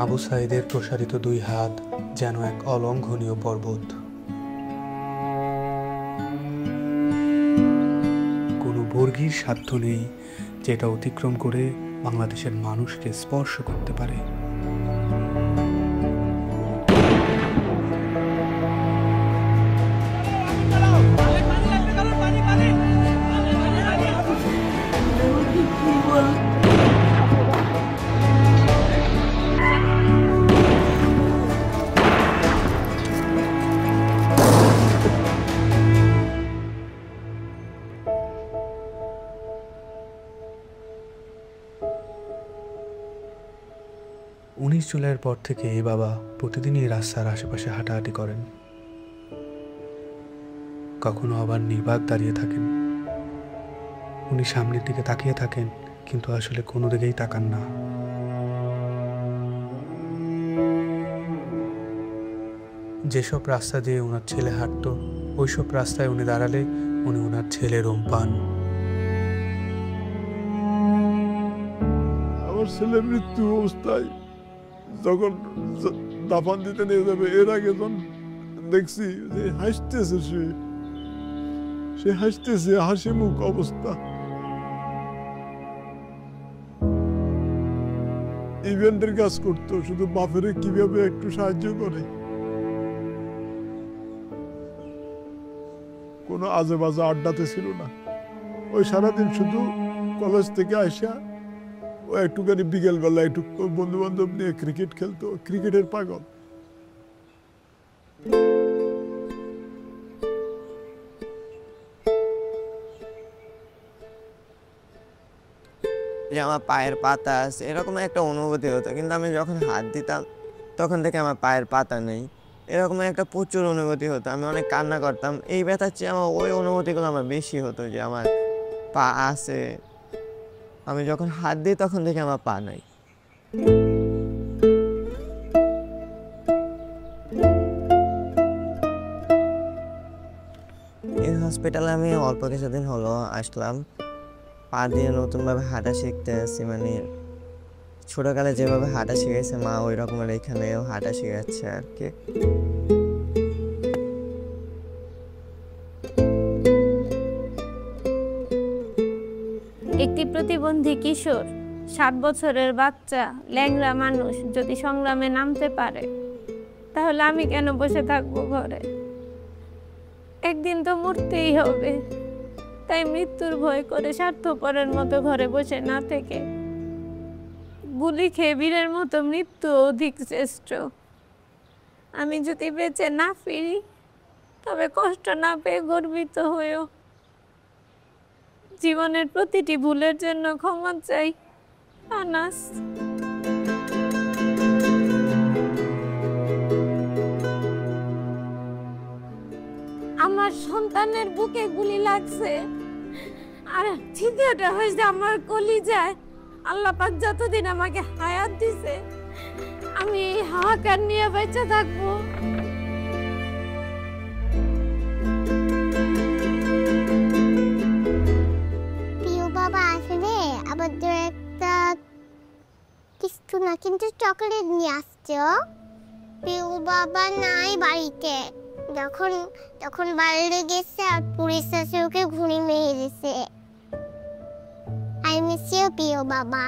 আবু সাঈদের প্রসারিত দুই হাত যেন এক অলঙ্ঘনীয় পর্বত। কোনো বর্গীর সাধ্য নেই যেটা অতিক্রম করে বাংলাদেশের মানুষকে স্পর্শ করতে পারে। জুলাইয়ের পর থেকে বাবা প্রতিদিনই রাস্তার আশেপাশে হাঁটাহাঁটি করেন। কখনো আবার নির্বাক দাঁড়িয়ে থাকেন। উনি সামনের দিকে তাকিয়ে থাকেন, কিন্তু আসলে কোনো দিকেই তাকান না। যেসব রাস্তা দিয়ে ওনার ছেলে হাঁটতো, ওইসব রাস্তায় উনি দাঁড়ালে উনি ওনার ছেলের রোম পান। আমার ছেলে মৃত্যু অবস্থায় যখন দাফন দিতে নিয়ে যাবে, এর আগে যখন দেখছি যে হাসতেছে, সে হাসতেছে, হাসি মুখ অবস্থা। ইভেন্টের কাজ করতো, শুধু বাপেরে কিভাবে একটু সাহায্য করে। কোনো আজে বাজে আড্ডাতে ছিল না। ওই সারাদিন শুধু কলেজ থেকে আসা ও একটুখানি বিকেলবেলা একটু বন্ধু বান্ধব নিয়ে ক্রিকেট খেলতো, ক্রিকেটের পাগল। যে আমার পায়ের পাতা আছে এরকম একটা অনুভূতি হতো, কিন্তু আমি যখন হাত দিতাম তখন থেকে আমার পায়ের পাতা নেই, এরকম একটা প্রচুর অনুভূতি হতো। আমি অনেক কান্না করতাম। এই ব্যথার চেয়ে আমার ওই অনুভূতিগুলো আমার বেশি হতো, যে আমার পা আছে, আমি যখন হাত দিই তখন থেকে আমার পা নাই। এই হসপিটালে আমি অল্প কিছুদিন হলো আসলাম। পা দিয়ে নতুনভাবে হাঁটা শিখতে আসছি, মানে ছোটকালে যেভাবে হাঁটা শিখেছে মা, ওই রকমের এখানেও হাঁটা শিখাচ্ছে আর কি। একটি প্রতিবন্ধী কিশোর, 7 বছরের বাচ্চা, ল্যাংড়া মানুষ যদি সংগ্রামে নামতে পারে, তাহলে আমি কেন বসে থাকবো ঘরে? একদিন তো মরতেই হবে, তাই মৃত্যুর ভয় করে স্বার্থপরের মতো ঘরে বসে না থেকে গুলি খেয়ে বীরের মতো মৃত্যু অধিক শ্রেষ্ঠ। আমি যদি বেঁচে না ফিরি, তবে কষ্ট না পেয়ে গর্বিত হয়েও জীবনের প্রতিটি ভুলের জন্য ক্ষমা চাই। আনাস। আমার সন্তানের বুকে গুলি লাগছে, আর তৃতীয়টা হয়েছে আমার কলিজায়। আল্লাহ পাক যতদিন আমাকে হায়াত দিছে, আমি এই হাহাকার নিয়ে বেঁচে থাকবো। প্রিয় বাবা আসলে আমাদের একটা কিছু না, কিন্তু চকলেট নিয়ে আসছে। প্রিয় বাবা নাই বাড়িতে, যখন বাইরে গেছে আর পুলিশ এসে ওকে ঘুড়ি মেরে দিছে। আই মিস ইউ প্রিয় বাবা।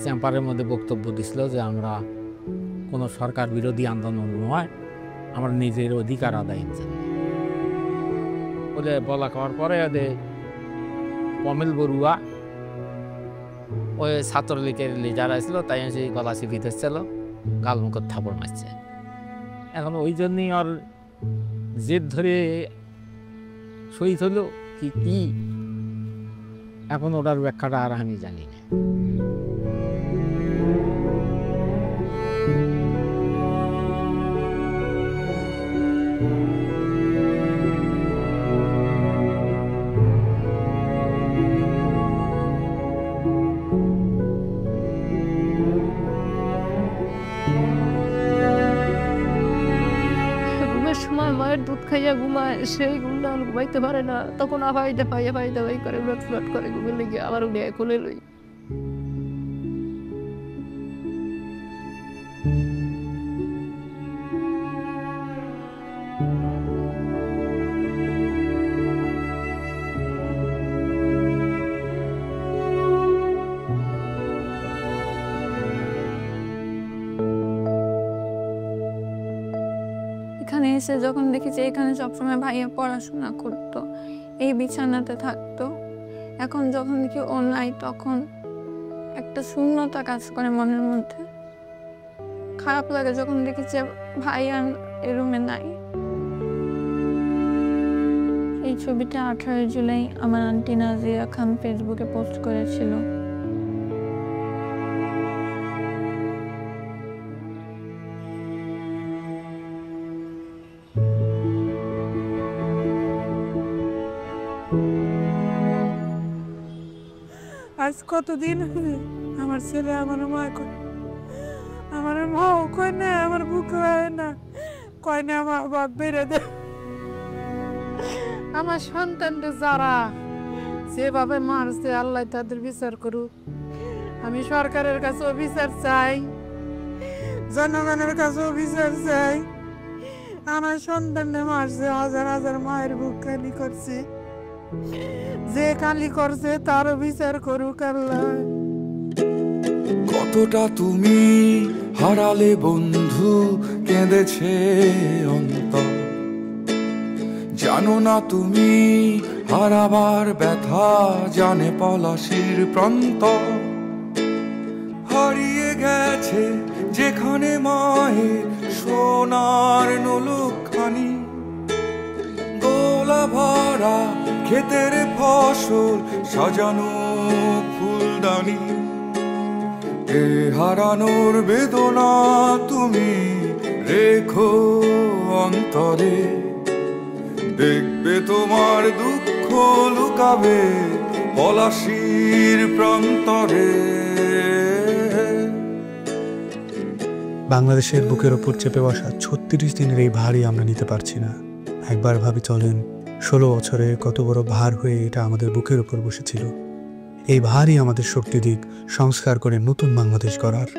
চেম্বারের মধ্যে বক্তব্য দিছিল যে আমরা কোনো সরকার বিরোধী আন্দোলন নয়, আমরা নিজের অধিকার আদায় বলে বলা খাওয়ার পরে ওদের পমেল বড়ুয়া ওই ছাত্রলীগের লিডার আসছিল, তাই সেই গলা চিপি ধরছিল, গালমুখের থাপড় মারছে। এখন ওই জন্যই ওর জেদ ধরে শহীদ হলো কি এখন ওটার ব্যাখ্যাটা আর আমি জানি না। মায়ের দুধ খাইয়া ঘুমায়, সেই ঘুমটা ঘুমাইতে পারে না, তখন আফাইতে পাইয়া ফাইতে ভাই করে ফ্লট ফ্লট করে ঘুমের লেগে আবার উঠে খুলে লই। এখানে এসে যখন দেখি যে এখানে সবসময় ভাইয়া পড়াশোনা করতো, এই বিছানাতে থাকতো, এখন যখন দেখি ও নাই তখন একটা শূন্যতা কাজ করে মনের মধ্যে। খারাপ লাগে যখন দেখি যে ভাইয়া এই রুমে নাই। এই ছবিটা 18 জুলাই আমার আন্টি নাজিয়া খান ফেসবুকে পোস্ট করেছিল। আজ কতদিন আমার ছেলে আমার মা আমার মাও কয় না, আমার বুক হয় না, কয় না মা বাপ বেড়ে দে। আমার সন্তানদের যারা যেভাবে মারছে আল্লাহ তাদের বিচার করুক। আমি সরকারের কাছেও বিচার চাই, জনগণের কাছেও বিচার চাই। আমার সন্তানদের মারছে, হাজার হাজার মায়ের বুক খালি করছে, যে কালি করছে তারও বিচার করুক আল্লাহ। কতটা তুমি হারালে বন্ধু, কেঁদেছে অন্তর, জানো না তুমি হারাবার ব্যথা, জানে পলাশির প্রান্ত। হারিয়ে গেছে যেখানে মায়ের সোনার নোলখানি, দোলা ভরা ক্ষেতের ফসল, সাজানো ফুলদানি। এ হারানোর বেদনা তুমি রেখো অন্তরে, দেখবে তোমার দুঃখ লুকাবে পলাশির প্রান্তরে। বাংলাদেশের বুকের ওপর চেপে বসা 36 দিনের এই ভারই আমরা নিতে পারছি না। একবার ভাবি চলেন 16 বছরে কত বড় ভার হয়ে এটা আমাদের বুকের ওপর বসেছিল। এই ভারই আমাদের শক্তি দিক সংস্কার করে নতুন বাংলাদেশ গড়ার।